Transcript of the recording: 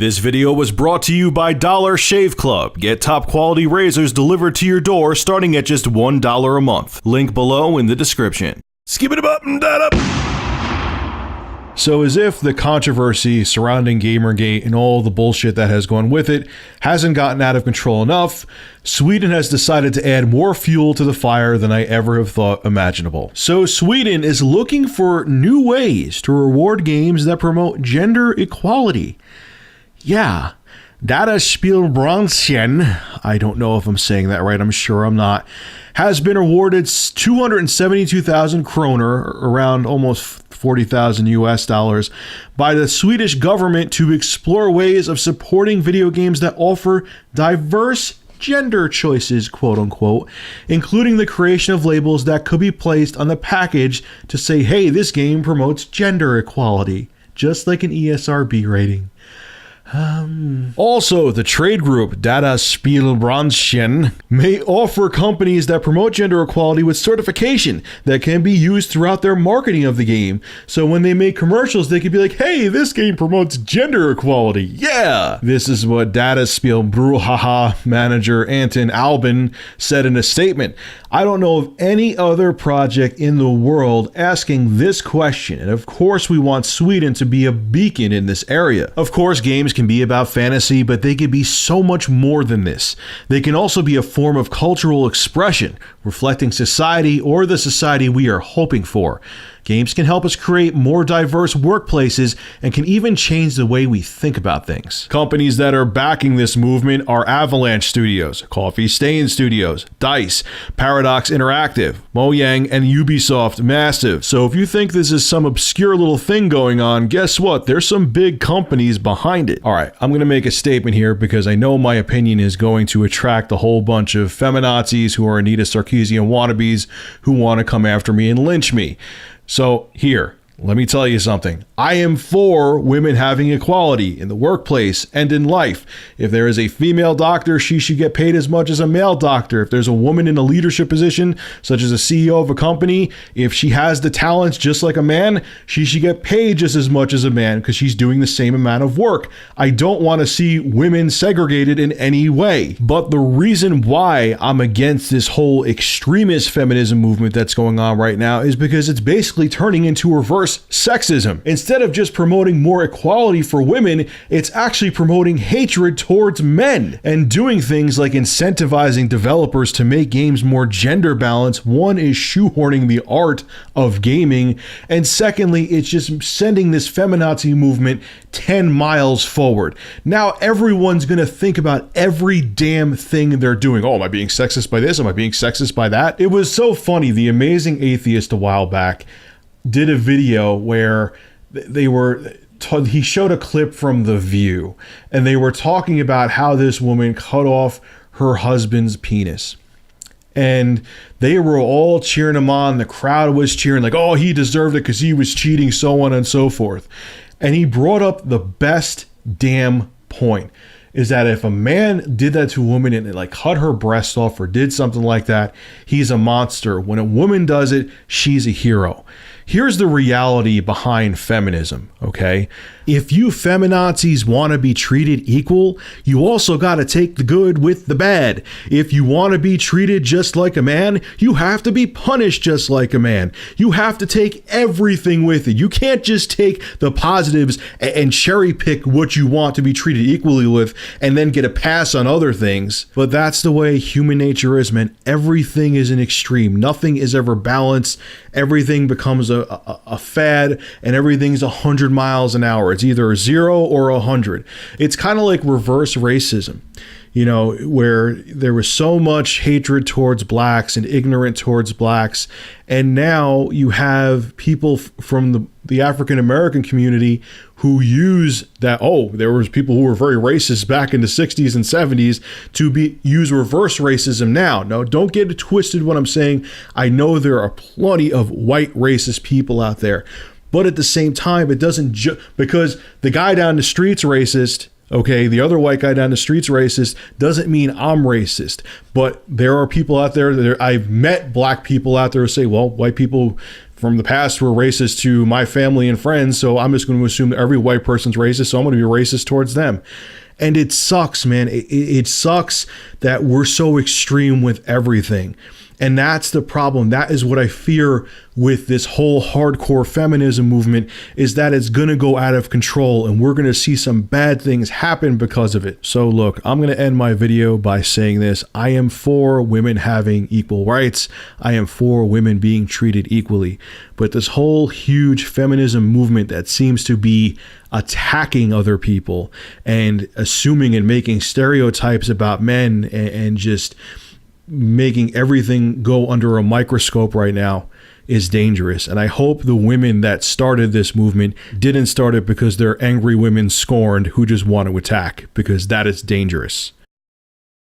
This video was brought to you by Dollar Shave Club. Get top quality razors delivered to your door starting at just $1 a month. Link below in the description. Skip it up and that up. So as if the controversy surrounding Gamergate and all the bullshit that has gone with it hasn't gotten out of control enough, Sweden has decided to add more fuel to the fire than I ever have thought imaginable. So Sweden is looking for new ways to reward games that promote gender equality. Yeah, Data Spielbranchen, I don't know if I'm saying that right, I'm sure I'm not, has been awarded 272,000 kroner, around almost 40,000 US dollars, by the Swedish government to explore ways of supporting video games that offer diverse gender choices, quote unquote, including the creation of labels that could be placed on the package to say, hey, this game promotes gender equality, just like an ESRB rating. Also, the trade group Data Spielbranchen may offer companies that promote gender equality with certification that can be used throughout their marketing of the game. So when they make commercials, they could be like, hey, this game promotes gender equality. Yeah! This is what Data Spielbranchen manager Anton Albin said in a statement. I don't know of any other project in the world asking this question. And of course, we want Sweden to be a beacon in this area. Of course, games can be about fantasy, but they can be so much more than this. They can also be a form of cultural expression, reflecting society or the society we are hoping for. Games can help us create more diverse workplaces and can even change the way we think about things. Companies that are backing this movement are Avalanche Studios, Coffee Stain Studios, DICE, Paradox Interactive, Mojang, and Ubisoft Massive. So if you think this is some obscure little thing going on, guess what? There's some big companies behind it. All right, I'm going to make a statement here because I know my opinion is going to attract a whole bunch of feminazis who are Anita Sarkeesian wannabes who want to come after me and lynch me. So here, let me tell you something. I am for women having equality in the workplace and in life. If there is a female doctor, she should get paid as much as a male doctor. If there's a woman in a leadership position, such as a CEO of a company, if she has the talents just like a man, she should get paid just as much as a man because she's doing the same amount of work. I don't want to see women segregated in any way. But the reason why I'm against this whole extremist feminism movement that's going on right now is because it's basically turning into reverse sexism. Instead of just promoting more equality for women, it's actually promoting hatred towards men and doing things like incentivizing developers to make games more gender balanced. One is shoehorning the art of gaming, and secondly, it's just sending this feminazi movement 10 miles forward. Now everyone's gonna think about every damn thing they're doing. Oh, am I being sexist by this? Am I being sexist by that? It was so funny. The Amazing Atheist a while back did a video where he showed a clip from The View, and they were talking about how this woman cut off her husband's penis. And they were all cheering him on. The crowd was cheering like, oh, he deserved it because he was cheating, so on and so forth. And he brought up the best damn point, is that if a man did that to a woman and like cut her breast off or did something like that, he's a monster. When a woman does it, she's a hero. Here's the reality behind feminism, okay? If you feminazis want to be treated equal, you also got to take the good with the bad. If you want to be treated just like a man, you have to be punished just like a man. You have to take everything with it. You can't just take the positives and cherry pick what you want to be treated equally with and then get a pass on other things. But that's the way human nature is, man. Everything is an extreme. Nothing is ever balanced. Everything becomes a fad, and everything's 100 miles an hour. It's either 0 or 100. It's kind of like reverse racism, you know, where there was so much hatred towards blacks and ignorant towards blacks. And now you have people from the African American community who use that, oh, there was people who were very racist back in the 60s and 70s to use reverse racism now. No, don't get it twisted what I'm saying. I know there are plenty of white racist people out there, but at the same time, it doesn't because the guy down the street's racist, okay, the other white guy down the street's racist, doesn't mean I'm racist. But there are people out there I've met black people out there who say, well, white people from the past were racist to my family and friends, so I'm just going to assume that every white person's racist, so I'm going to be racist towards them. And it sucks, man. It sucks that we're so extreme with everything. And that's the problem. That is what I fear with this whole hardcore feminism movement, is that it's going to go out of control and we're going to see some bad things happen because of it. So look, I'm going to end my video by saying this. I am for women having equal rights. I am for women being treated equally. But this whole huge feminism movement that seems to be attacking other people and assuming and making stereotypes about men and just making everything go under a microscope right now is dangerous. And I hope the women that started this movement didn't start it because they're angry women scorned who just want to attack, because that is dangerous.